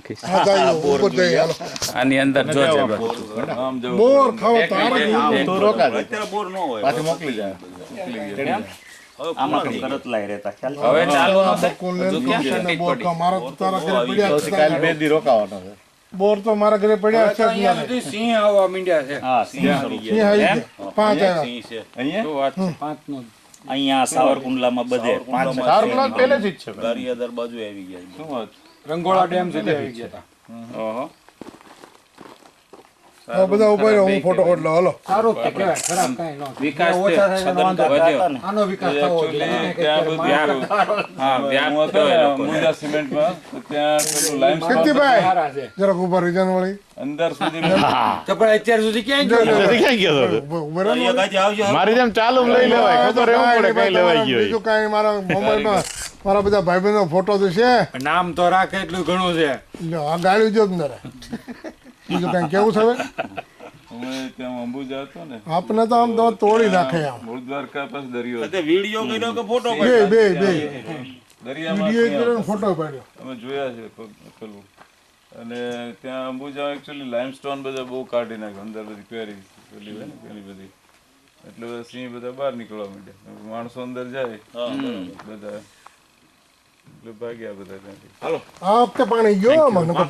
નાખીશ હા જાય ઉપર જઈ હાલો આની અંદર જોજે બોર ખાવા તારે તો રોકા દે. અત્યારે બોર ન હોય પાછી મોકલી જાય. આમાં કઈ કરત લાય રહેતા ખ્યાલ છે? હવે ચાલુ ન બકુલ ને હજુ ક્યાં ને ટીટ બોર પડી? તો મારા તારા ઘરે પડ્યા તો કાલ 2 દી રોકાવાનો છે. બોર તો મારા ઘરે પડ્યા છે જ અહીંયા નહીં. સુધી સિંહ આવવા માંડ્યા છે. હા સિંહ શરૂ. સિંહ આવી ગયા. પાંચ આવ્યા સિંહ છે અહીંયા શું વાત છે? 5 નો અહીંયા સાવરકુંડલામાં બધે 5 સારું પહેલેથી જ છે ગારિયાદર બાજુ આવી ગયા શું વાત? રંગોળા ડેમ સુધી આવી ગયા હતા. ઓહો હવે બધા ઉભા રહો હું ફોટો કાઢ લઉં હાલો સારું જ કહેવાય, ખરાબ કાંઈ ન થાય. વિકાસ છે. ઓછા થાય એનો વાંધો વધ્યો. હતા ને. આનો વિકાસ થવો જોઈએ. ત્યાં બધું હા વ્યાપ થયો એ લોકોને. મુંજા સિમેન્ટમાં તો ત્યાં પેલું લાઈમસ્ટોન કીર્તિભાઈ સારા છે. જરાક ઉભા રહી જાન વાળી અંદર સુધી તો પણ અત્યાર સુધી ક્યાંય ગયો? ઉભા રહો ને. ગાજી આવજો મારી જેમ ચાલુ લઈ લેવાય ખબર રહેવું પડે કઈ લેવાઈ ગયો બીજું કાંઈ મારા મોબાઈલમાં મારા બધા ભાઈબંધો ફોટો તો છે નામ તો રાખે એટલું ઘણું છે. લ્યો, આ ગાડી જો જ ન રહે બીજું કાંઈ કેવું છે હવે અમે ત્યાં અંબુજા હતો ને આપને તો આમ તો તોડી નાખે આમ મૂળ દ્વારકા પાસે દરિયો હતો. તે વિડિયો કર્યો કે ફોટો બે બે બે દરિયામાં વિડીયો કર્યો ફોટો પાડ્યો અમે જોયા છે પેલું અને ત્યાં અંબુજા એકચ્યુઅલી લાઇમસ્ટોન બધા બહુ કાઢી નાખ્યું અંદર બધી ક્વેરી પેલી હોય ને પેલી બધી એટલે બધા સિંહ બધા બહાર નીકળવા માંડ્યા માણસો અંદર જાય બધા એટલે ભાગ્યા બધા ત્યાંથી આ વખતે પાણી ગયો આમાં નકર